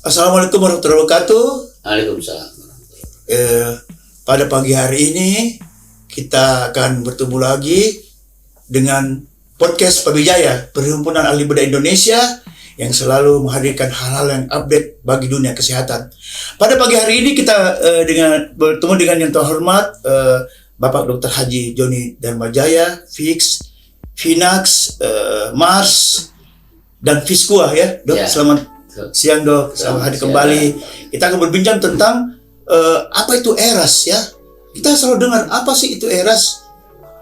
Assalamualaikum warahmatullahi wabarakatuh. Waalaikumsalam. Pada pagi hari ini kita akan bertemu lagi dengan podcast Pabijaya, Perhimpunan Ahli Bedah Indonesia yang selalu menghadirkan hal-hal yang update bagi dunia kesehatan. Pada pagi hari ini kita bertemu dengan yang terhormat Bapak Dr. Haji Joni Darmajaya, Fix, Finax, Mars, dan Fiskua ya, Dok. Ya. Selamat siang, Dok. Selamat hadir kembali. Kita akan berbincang tentang apa itu ERAS ya. Kita selalu dengar apa sih itu ERAS.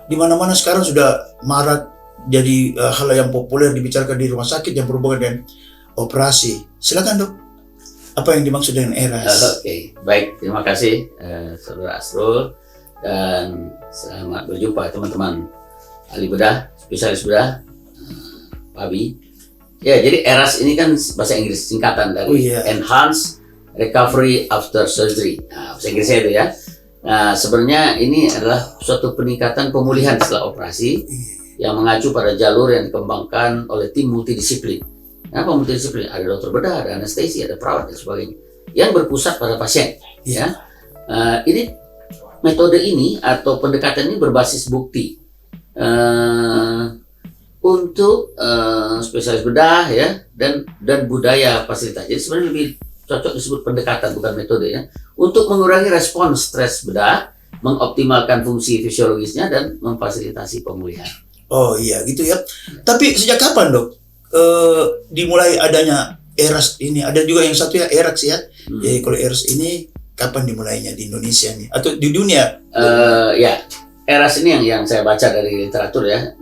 Di mana-mana sekarang sudah marak jadi hal yang populer dibicarakan di rumah sakit yang berhubungan dengan operasi. Silakan, Dok. Apa yang dimaksud dengan ERAS? Oke, baik. Terima kasih Saudara Asrul, dan selamat berjumpa teman-teman ahli bedah, spesialis bedah, Pabi. Ya, jadi ERAS ini kan bahasa Inggris, singkatan dari Enhanced Recovery After Surgery. Nah, bahasa Inggrisnya itu ya. Nah, sebenarnya ini adalah suatu peningkatan pemulihan setelah operasi yang mengacu pada jalur yang dikembangkan oleh tim multidisiplin. Kenapa multidisiplin? Ada dokter bedah, ada anestesi, ada perawat dan sebagainya, yang berpusat pada pasien. Ya, ini metode ini atau pendekatan ini berbasis bukti. Untuk spesialis bedah ya dan budaya fasilitas. Jadi sebenarnya lebih cocok disebut pendekatan, bukan metode ya. Untuk mengurangi respons stres bedah, mengoptimalkan fungsi fisiologisnya dan memfasilitasi pemulihan. Oh iya gitu ya. Tapi sejak kapan, Dok, dimulai adanya ERAS ini? Ada juga yang satu ya ERAX ya. Jadi kalau ERAS ini kapan dimulainya di Indonesia nih atau di dunia? Ya. ERAS ini yang saya baca dari literatur ya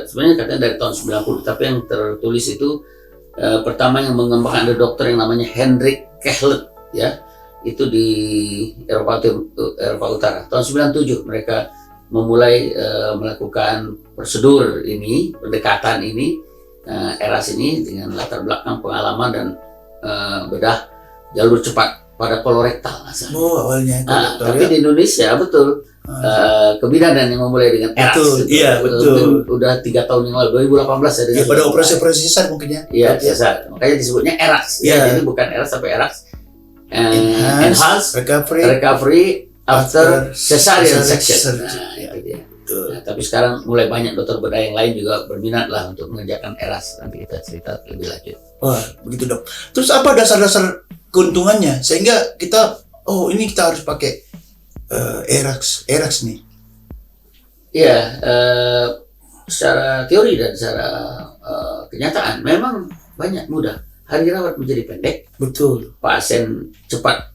sebenarnya katanya dari tahun 90, tapi yang tertulis itu pertama yang mengembangkan ada dokter yang namanya Hendrik Kehlet ya, itu di Eropa Utara tahun 97 mereka memulai melakukan prosedur ini, pendekatan ini, ERAS ini dengan latar belakang pengalaman dan bedah jalur cepat pada kolorektal. Oh, awalnya tapi di Indonesia betul kebidanan yang memulai dengan ERAS. Betul, gitu. iya betul. Udah 3 tahun yang lalu, 2018 ya. Ya, pada operasi sesar mungkin ya. Iya, sesar. Makanya disebutnya ERAS. Ya, jadi bukan ERAS tapi ERAS. Enhanced Recovery After Cesarean Section. Nah, itu dia. Nah, tapi sekarang mulai banyak dokter bedah yang lain juga berminat lah untuk mengerjakan ERAS. Nanti kita cerita lebih lanjut. Wah, begitu, Dok. Terus apa dasar-dasar keuntungannya sehingga kita ini kita harus pakai ERAS nih? Iya, secara teori dan secara kenyataan memang banyak mudah. Hari rawat menjadi pendek. Betul. Pasien cepat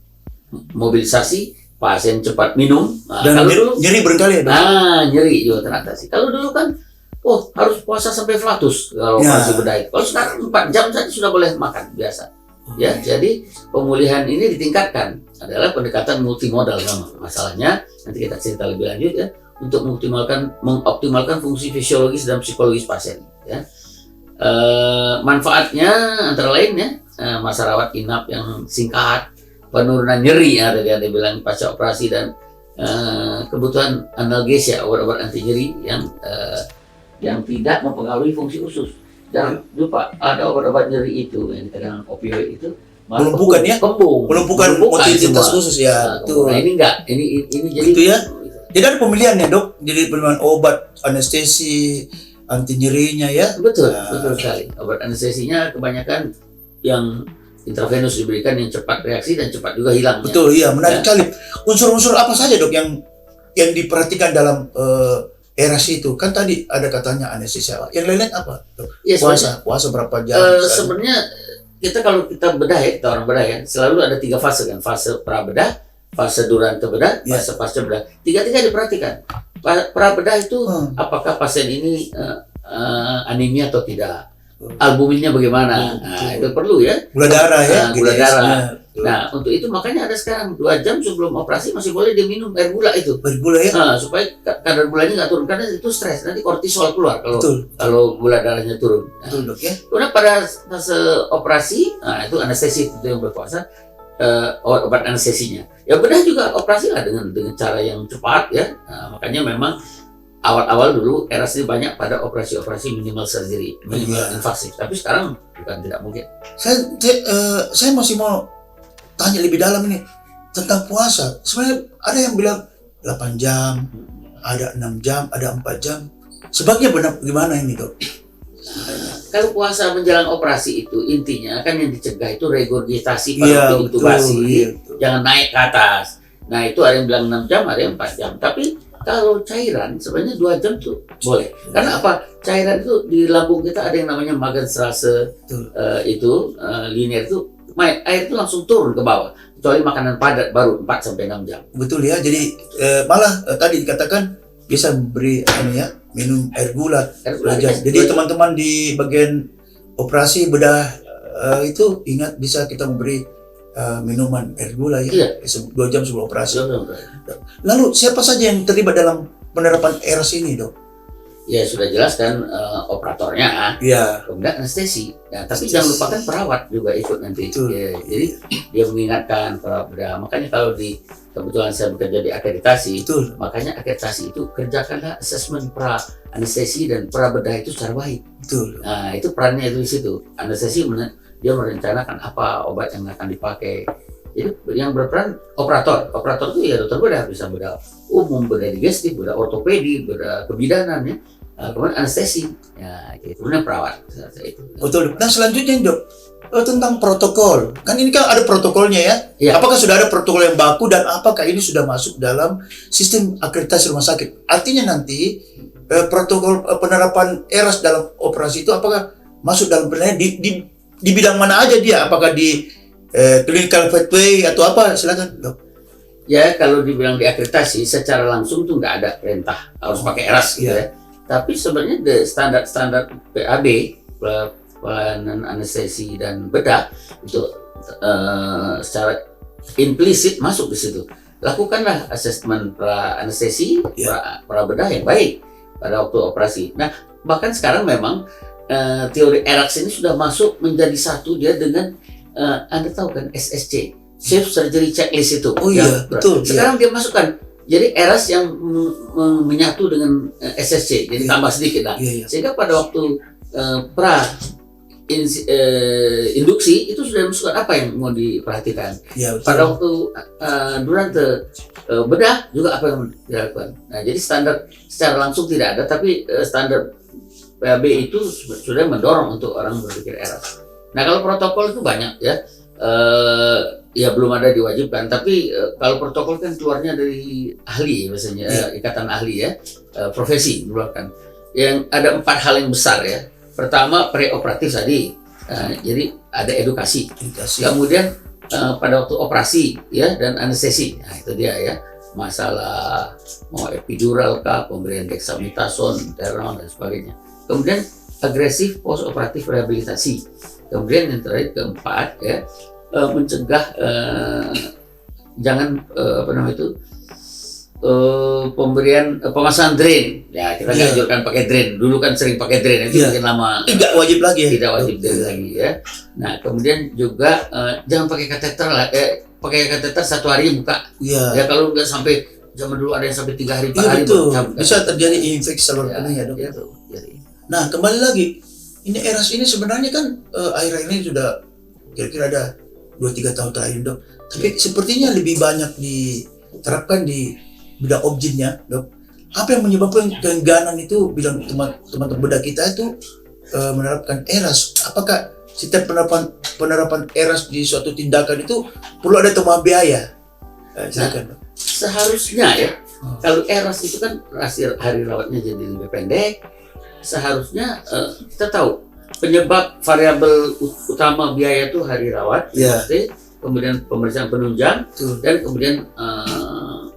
mobilisasi, pasien cepat minum. Dan kalau nyeri berkali ya, Dok? Nyeri juga teratasi. Kalau dulu kan, harus puasa sampai flatus kalau masih bedah itu. Kalau sekarang 4 jam saja sudah boleh makan biasa. Ya, jadi pemulihan ini ditingkatkan adalah pendekatan multimodal memang. Masalahnya nanti kita cerita lebih lanjut ya, untuk mengoptimalkan fungsi fisiologis dan psikologis pasien ya. Manfaatnya antara lain ya, masa rawat inap yang singkat, penurunan nyeri yang tadi Anda bilang pasca operasi, dan kebutuhan analgesia, obat-obat anti nyeri yang tidak mempengaruhi fungsi usus. Jangan lupa ada obat-obat nyeri itu yang dikatakan opioid itu melumpuhkan ya, melumpuhkan mobilitas khusus ya. Nah, ini enggak, ini jadi itu ya. Jadi ada pemilihan ya, Dok. Jadi pemilihan obat anestesi anti nyerinya ya. Betul sekali. Obat anestesinya kebanyakan yang intravenus diberikan yang cepat reaksi dan cepat juga hilang. Betul, iya, menarik sekali. Unsur-unsur apa saja, Dok, yang diperhatikan dalam ERAS itu? Kan tadi ada katanya anestesia. Yang lain-lain apa, Dok? Ya, puasa berapa jam? Sebenarnya kalau kita bedah ya, kita orang bedah ya, selalu ada 3 fase kan. Fase prabedah, fase durante bedah, fase pasca bedah. Tiga-tiga diperhatikan. Prabedah itu apakah pasien ini anemia atau tidak? Albuminnya bagaimana? Nah, itu perlu ya. Gula darah ya. Gula darah. Nah, untuk itu makanya ada sekarang 2 jam sebelum operasi masih boleh diminum air gula itu. Air gula ya? Supaya kadar gulanya nggak turun, karena itu stres, nanti kortisol keluar kalau gula darahnya turun. Betul, Dok ya. Kemudian pada fase operasi, itu anestesi itu yang berkuasa, obat anestesinya. Ya bedah juga operasi lah dengan cara yang cepat ya. Makanya memang awal-awal dulu eras ini banyak pada operasi-operasi minimal surgery, minimal Iya. invasif. Tapi sekarang bukan tidak mungkin. Saya masih mau tanya lebih dalam ini tentang puasa. Sebenarnya ada yang bilang 8 jam, ada 6 jam, ada 4 jam. Sebabnya benar gimana ini, Dok? Kalau puasa menjelang operasi itu intinya kan yang dicegah itu regurgitasi Iya, pada waktu intubasi, iya, betul. jangan naik ke atas. Nah itu ada yang bilang 6 jam, ada yang 4 jam. Tapi kalau cairan sebenarnya 2 jam tuh boleh. Karena apa? Cairan itu di lambung kita ada yang namanya Magenstrasse Betul. linear itu air itu langsung turun ke bawah. Kecuali makanan padat baru 4 sampai 6 jam. Betul ya. Jadi malah tadi dikatakan bisa beri minum air gula. Air gula, Belajar. yes. Jadi teman-teman di bagian operasi bedah itu ingat bisa kita memberi minuman air gula ya. Iya. 2 jam sebelum operasi. Betul. Lalu siapa saja yang terlibat dalam penerapan ERAS ini, Dok? Ya sudah jelas kan operatornya. Iya. Kemudian anestesi. Nah, tapi Anestesi. jangan lupakan perawat juga ikut nanti. Betul. Ya, jadi dia mengingatkan perawat bedah. Makanya kalau kebetulan saya bekerja di akreditasi, Betul. makanya akreditasi itu kerjakanlah asesmen pra anestesi dan pra bedah itu secara baik. Betul. Nah, itu perannya itu di situ. Anestesi dia merencanakan apa obat yang akan dipakai. Jadi yang berperan operator. Operator itu ya dokter bedah, bisa bedah umum, bedah digestif, bedah ortopedi, bedah kebidanan ya. Kemudian anestesi, ya gitu. Kemudian perawat. Itu. Betul. Nah selanjutnya, Dok, tentang protokol. Kan ini kan ada protokolnya ya. Iya. Apakah sudah ada protokol yang baku dan apakah ini sudah masuk dalam sistem akreditasi rumah sakit? Artinya nanti protokol penerapan ERAS dalam operasi itu apakah masuk dalam penelitian di bidang mana aja dia? Apakah di clinical pathway atau apa? Silakan, Dok. Ya kalau dibilang diakreditasi secara langsung tuh nggak ada perintah harus pakai ERAS gitu Iya. ya. Tapi sebenarnya standar PAB pelayanan anestesi dan bedah itu secara implisit masuk di situ. Lakukanlah asesmen pra anestesi, pra bedah yang baik pada waktu operasi. Nah bahkan sekarang memang teori ERAS ini sudah masuk menjadi satu dia dengan Anda tahu kan SSC, Safe Surgery Checklist itu. Oh iya, betul. Sekarang dia masukkan. Jadi ERAS yang menyatu dengan SSC, jadi tambah sedikit lah. Iya. Sehingga pada waktu pra induksi itu sudah masukkan apa yang mau diperhatikan. Iya, betul. Pada waktu durante bedah juga apa yang dilakukan. Nah, jadi standar secara langsung tidak ada, tapi standar PAB itu sudah mendorong untuk orang berpikir ERAS. Nah, kalau protokol itu banyak ya. Ya belum ada diwajibkan, tapi kalau protokol kan keluarnya dari ahli biasanya, ikatan ahli ya, profesi mengeluarkan. Yang ada 4 hal yang besar ya. Pertama preoperatif tadi, jadi ada edukasi. Kemudian pada waktu operasi ya dan anestesi, nah itu dia ya, masalah mau epidural kah, pemberian dexamethasone, Theranol dan sebagainya. Kemudian agresif post operatif rehabilitasi. Kemudian yang terakhir keempat ya, mencegah jangan pemberian pemasangan drain ya, kita nggak anjurkan pakai drain. Dulu kan sering pakai drain, itu makin lama tidak wajib lagi ya. Tidak wajib drain lagi ya. Nah kemudian juga jangan pakai kateter lah, pakai kateter 1 hari buka ya, kalau nggak sampai zaman dulu ada yang sampai 3 hari 4 hari betul. baru Bisa terjadi infeksi saluran kemih ya, Dok. Gitu. Nah kembali lagi, ini ERAS ini sebenarnya kan akhir-akhir ini sudah kira-kira ada 2-3 tahun terakhir, Dok. Tapi sepertinya lebih banyak diterapkan di bidang objinnya, Dok. Apa yang menyebabkan keengganan itu bidang teman-teman bedah kita itu menerapkan ERAS? Apakah setiap penerapan ERAS di suatu tindakan itu perlu ada tambahan biaya? Silakan, Dok. Seharusnya ya, kalau ERAS itu kan hari rawatnya jadi lebih pendek. Seharusnya kita tahu penyebab variabel utama biaya itu hari rawat, kemudian pemeriksaan penunjang, dan kemudian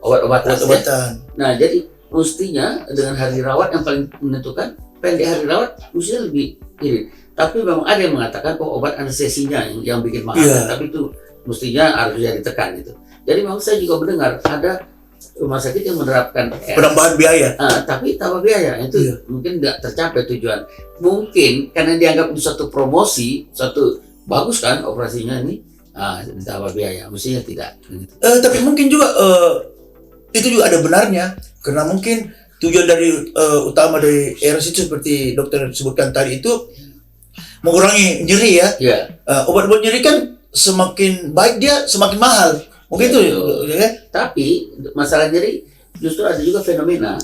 obat-obatan. Nah, jadi mestinya dengan hari rawat yang paling menentukan, pendek hari rawat mestinya lebih irit. Tapi memang ada yang mengatakan obat anestesinya yang bikin mahal, tapi itu mestinya harusnya ditekan gitu. Jadi memang saya juga mendengar ada rumah sakit yang menerapkan penambahan biaya, tapi tambah biaya itu mungkin nggak tercapai tujuan. Mungkin karena dianggap itu satu promosi, satu bagus kan operasinya ini, tambah biaya, mestinya tidak. Tapi mungkin juga itu juga ada benarnya, karena mungkin tujuan dari utama dari ERAS itu seperti dokter sebutkan tadi itu mengurangi nyeri ya. Ya. Obat-obat nyeri kan semakin baik dia semakin mahal. Mungkin itu ya. Tapi masalah nyeri justru ada juga fenomena.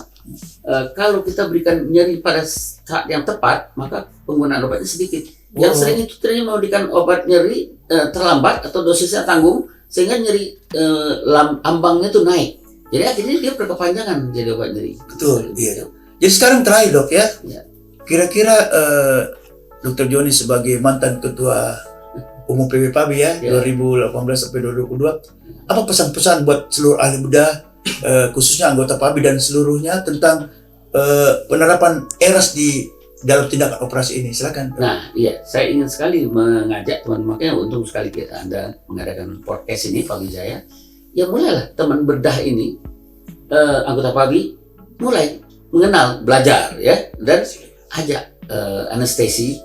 Kalau kita berikan nyeri pada saat yang tepat, maka penggunaan obatnya sedikit. Yang sering itu ternyata memberikan obat nyeri terlambat atau dosisnya tanggung, sehingga nyeri ambangnya tuh naik. Jadi akhirnya dia berkepanjangan jadi obat nyeri. Betul, iya. Jadi sekarang terakhir dok ya, kira-kira Dr. Joni sebagai mantan ketua umum PB PABI ya, 2018 sampai 2022, apa pesan-pesan buat seluruh ahli bedah, khususnya anggota PABI dan seluruhnya tentang penerapan ERAS di dalam tindakan operasi ini? Silakan. Nah, iya, saya ingin sekali mengajak teman-teman, makanya untung sekali Anda mengadakan podcast ini, Pak Wijaya. Ya mulailah teman bedah ini, anggota PABI, mulai mengenal, belajar ya, dan ajak anestesi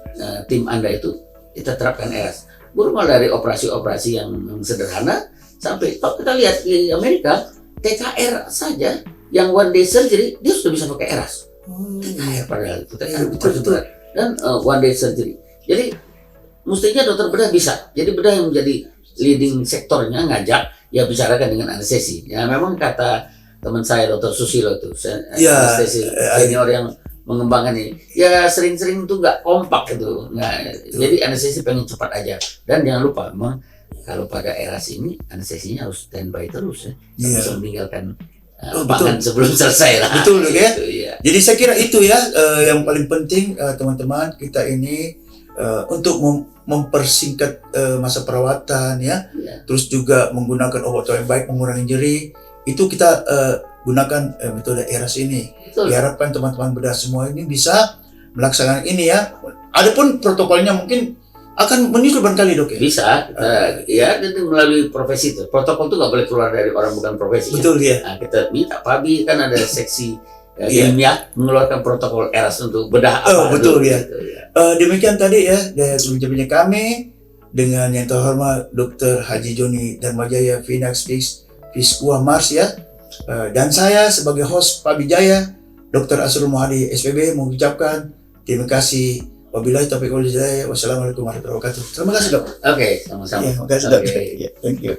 tim Anda itu kita terapkan ERAS. Bermula dari operasi-operasi yang sederhana sampai kalau kita lihat di Amerika, TKR saja yang one day surgery dia sudah bisa pakai ERAS. TKR padahal itu TKR betul. Dan one day surgery. Jadi mestinya dokter bedah bisa. Jadi bedah yang menjadi leading sektornya ngajak ya bicarakan dengan anestesi. Ya memang kata teman saya Dr. Susilo itu anestesi senior yang mengembangkan ini, ya sering-sering tuh nggak kompak gitu, jadi anestesi pengen cepat aja. Dan jangan lupa, memang kalau pada ERAS ini anestesinya harus standby terus ya, bisa meninggalkan pangan sebelum selesai lah. Betul ya. Gitu, ya. Jadi saya kira itu ya yang paling penting teman-teman kita ini untuk mempersingkat masa perawatan ya, terus juga menggunakan obat yang baik mengurangi nyeri. Itu kita gunakan metode ERAS ini. Betul. Diharapkan teman-teman bedah semua ini bisa melaksanakan ini ya. Adapun protokolnya mungkin akan menyusul barangkali dok ya. Bisa, ya nanti melalui profesi itu. Protokol itu nggak boleh keluar dari orang bukan profesi. Betul ya. Nah, kita minta PABI kan ada seksi ilmiah mengeluarkan protokol ERAS untuk bedah apa. Betul ya. Gitu, ya. Demikian tadi ya dari perbincangan kami dengan yang terhormat Dr. Haji Joni Darmajaya Finax Fiskuah Mars ya. Dan saya sebagai host Pak Wijaya, Dr. Asrul Muhadi SPB mengucapkan terima kasih. Wabillahi taufiq wal hidayah. Wassalamualaikum warahmatullahi wabarakatuh. Terima kasih dok. Oke, sama-sama. Terima kasih dok. Okay. Thank you.